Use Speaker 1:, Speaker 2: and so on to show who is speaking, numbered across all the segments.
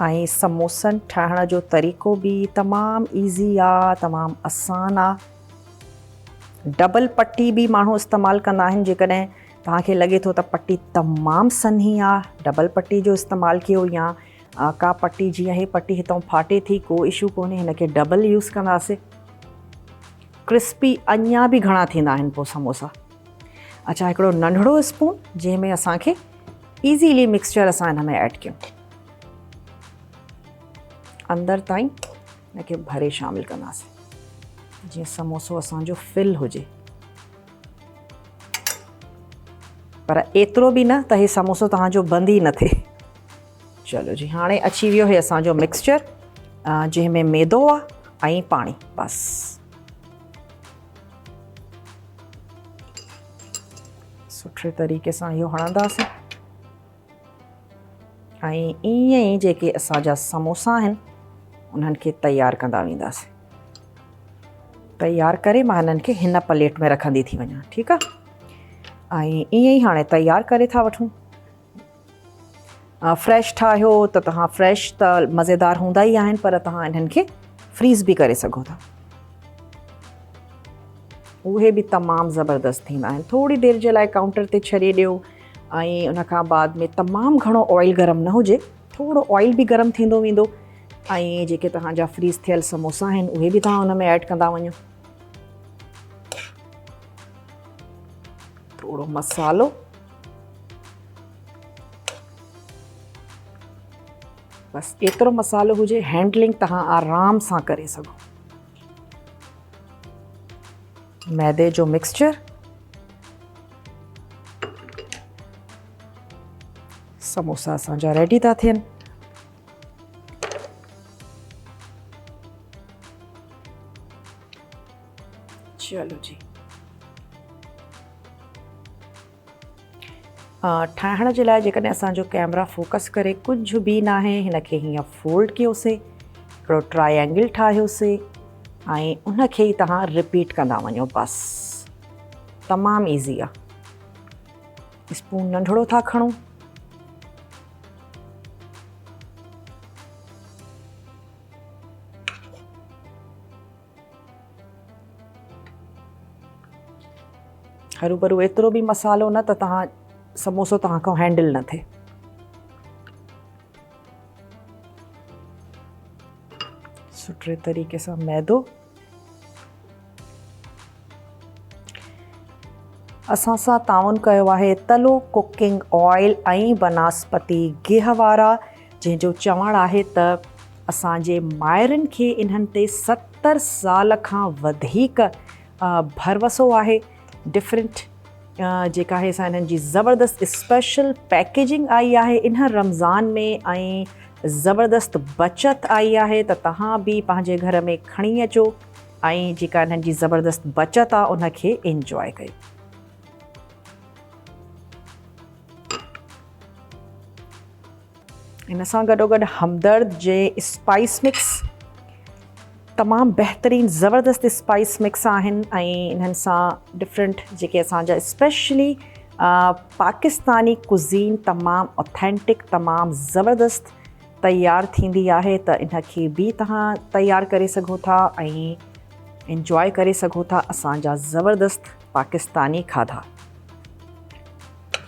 Speaker 1: ऐं समोसनि ठाहिण जो तरीक़ो बि तमामु ईज़ी आहे, तमामु आसान आहे। डबल पटी बि माण्हू इस्तेमालु कंदा आहिनि। जेकॾहिं तव्हांखे लॻे थो त पटी तमामु सन्ही आहे, डबल पटी जो इस्तेमालु कयो, या का पटी जीअं ही पटी हितां फाटे थी, को इशू कोन्हे, हिन खे डबल यूज़ कंदासीं। क्रिस्पी अञा बि घणा थींदा आहिनि पोइ समोसा। अच्छा, हिकिड़ो नंढड़ो स्पून जंहिंमें असांखे ईज़ीली मिक्सचर असां हिन में ऐड कयूं, अंदरि ताईं हिनखे भरे शामिलु कंदासीं जीअं समोसो असांजो फिल हुजे, पर एतिरो बि न त हे समोसो तव्हांजो बंदि ई न थिए। चलो जी, हाणे अची वियो हे असांजो मिक्सचर जंहिंमें मैदो आहे ऐं पाणी। बसि सुठे तरीक़े सां इहो हणंदासीं ऐं ईअं ई जेके असांजा समोसा आहिनि उन्हनि खे तयारु कंदा वेंदासीं। तयारु करे मां हिननि खे हिन प्लेट में रखंदी थी वञां, ठीकु आहे। ऐं ईअं ई हाणे तयारु करे था वठूं। फ्रेश ठाहियो त तव्हां फ्रेश त मज़ेदार हूंदा ई आहिनि, पर तव्हां इन्हनि खे फ्रीज़ बि करे सघो था, उहे बि तमामु ज़बरदस्त थींदा आहिनि। थोरी देरि जे लाइ काउंटर ते छॾे ॾियो ऐं उन खां बाद में तमामु घणो ऑयल गरम न हुजे, थोरो ऑयल बि गरम थींदो वेंदो ऐं जेके तव्हांजा फ्रीज़ थियल समोसा आहिनि उहे बि तव्हां हुन में ऐड कंदा वञो। थोरो मसालो, बसि एतिरो मसालो हुजे, हैंडलिंग तव्हां आराम सां करे सघो। मैदे जो मिक्सचर, समोसा असांजा रेडी था थियनि। चलो जी, ठाहिण जे लाइ जेकॾहिं असांजो कैमरा फोकस करे कुझु बि न आहे, हिनखे हीअं फोल्ड कयोसीं, हिकिड़ो ट्रायंगल ठाहियोसीं ऐं उनखे ई तव्हां रिपीट कंदा वञो। बसि तमामु ईज़ी आहे। स्पून नंढड़ो था खणूं, हरू भरू एतिरो बि मसालो न त तव्हां समोसो तव्हां खां हैंडल न थिए। सुठे तरीक़े सां मैदो, असां सां ताउन कयो आहे तलो कुकिंग ऑयल ऐं बनस्पति गिह वारा, जंहिंजो चवणु आहे त असांजे माहिरनि खे इन्हनि ते 70 साल खां वधीक भरवसो आहे। डिफरेंट जेका आहे असां हिननि जी ज़बरदस्त स्पेशल पैकेजिंग आई आहे इन रमज़ान में ऐं ज़बरदस्त बचत आई आहे, त तव्हां बि पंहिंजे घर में खणी अचो ऐं जेका हिननि जी ज़बरदस्त बचत आहे उनखे इंजॉय कयो। इन सां गॾोगॾु हमदर्द जे स्पाइस मिक्स, तमामु बहितरीनु ज़बरदस्त स्पाइस मिक्स आहिनि ऐं इन्हनि सां डिफरेंट जेके असांजा स्पेशली पाकिस्तानी कुज़ीन तमामु ऑथेंटिक, तमामु ज़बरदस्त तयारु थींदी आहे, त इनखे बि तव्हां तयारु करे सघो था ऐं इंजॉय करे सघो था असांजा ज़बरदस्त पाकिस्तानी खाधा।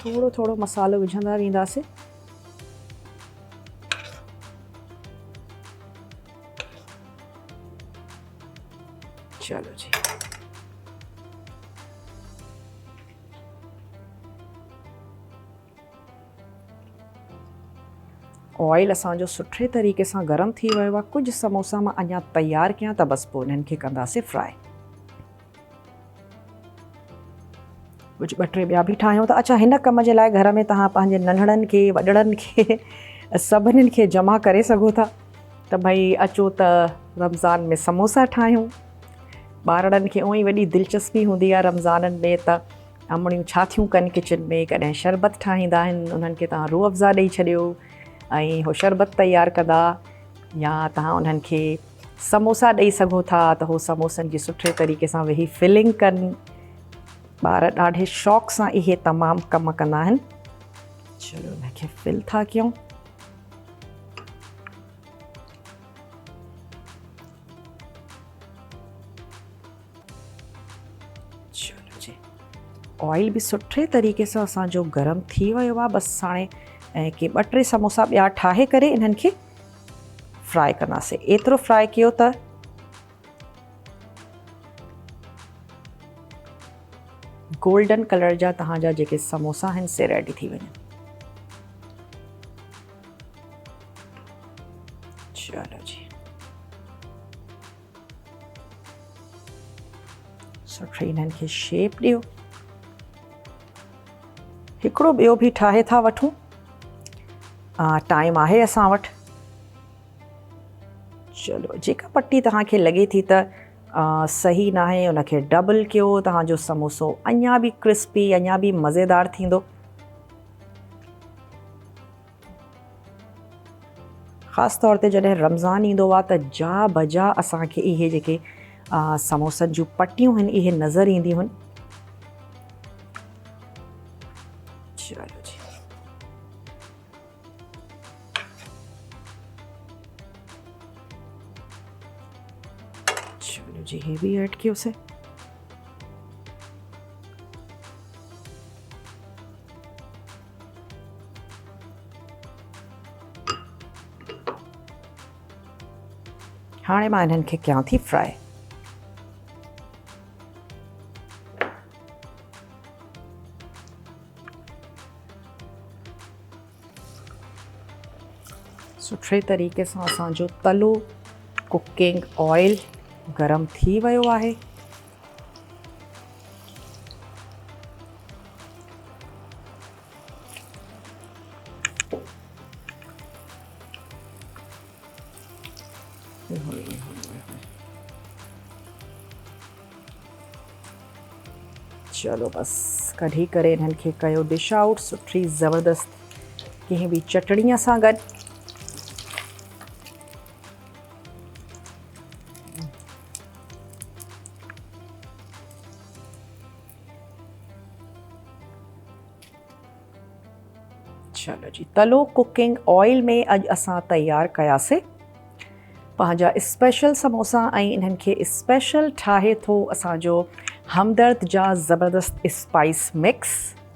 Speaker 1: थोरो थोरो मसालो विझंदा वेंदासीं। चलो जी, ऑयल असांजो सुठे तरीक़े सां गरम थी वियो आहे। कुझु समोसा मां अञा तयारु कयां त बसि पोइ इन्हनि खे कंदासीं फ्राई। कुझु 2-3 ॿिया बि ठाहियूं था। अच्छा, हिन कम जे लाइ घर में तव्हां पंहिंजे नंढड़नि खे, वॾड़नि खे, सभिनीनि खे जमा करे सघो था त भई अचो त रमज़ान में समोसा ठाहियूं। ॿारनि खे उअं ई वॾी दिलचस्पी हूंदी आहे रमज़ाननि में त अमड़ियूं छा थियूं कनि किचन में, कॾहिं शरबत ठाहींदा आहिनि, उन्हनि खे तव्हां रूह अफ़ज़ा ॾेई छॾियो ऐं हो शरबत तयारु कंदा, या तव्हां उन्हनि खे समोसा ॾेई सघो था त हो समोसनि जी सुठे तरीक़े सां वेही फिलिंग कनि। ॿार ॾाढे शौक़ सां इहे तमामु कम कंदा आहिनि। चलो हिनखे फिल था कयूं। ऑयल बि सुठे तरीक़े सां असांजो गरम थी वियो आहे। बसि हाणे के 2-3 समोसा ॿिया ठाहे करे इन्हनि खे फ्राई कंदासीं। एतिरो फ्राई कयो त गोल्डन कलर जा तव्हांजा जेके समोसा आहिनि से रेडी थी वञनि। चलो जी, सुठी इन्हनि खे शेप ॾियो। हिकिड़ो ॿियो बि ठाहे था वठूं, टाइम आहे असां वटि। चलो, जेका पटी तव्हांखे लॻे थी त सही न आहे उनखे डबल कयो, तव्हांजो समोसो अञा बि क्रिस्पी, अञा बि मज़ेदार थींदो। ख़ासि तौर ते जॾहिं रमज़ान ईंदो आहे त जा बजा असांखे इहे जेके समोसनि जूं पटियूं आहिनि इहे नज़र ईंदियूं आहिनि। चलो जी, चलो जी, ये भी ऐड कयोसीं। हाणे मां इन्हनि खे कयां थी फ्राई। सुठे तरीक़े सां असांजो तलो कुकिंग ऑयल गरम थी वियो आहे। चलो बसि कढी करे इन्हनि खे कयो डिश आउट सुठी ज़बरदस्त कंहिं बि चटणीअ सां गॾु। चलो जी, तलो कुकिंग ऑयल में अॼु असां तयारु कयासीं पंहिंजा स्पेशल समोसा ऐं इन्हनि खे स्पेशल ठाहे थो असांजो हमदर्द जा ज़बरदस्त स्पाइस मिक्स।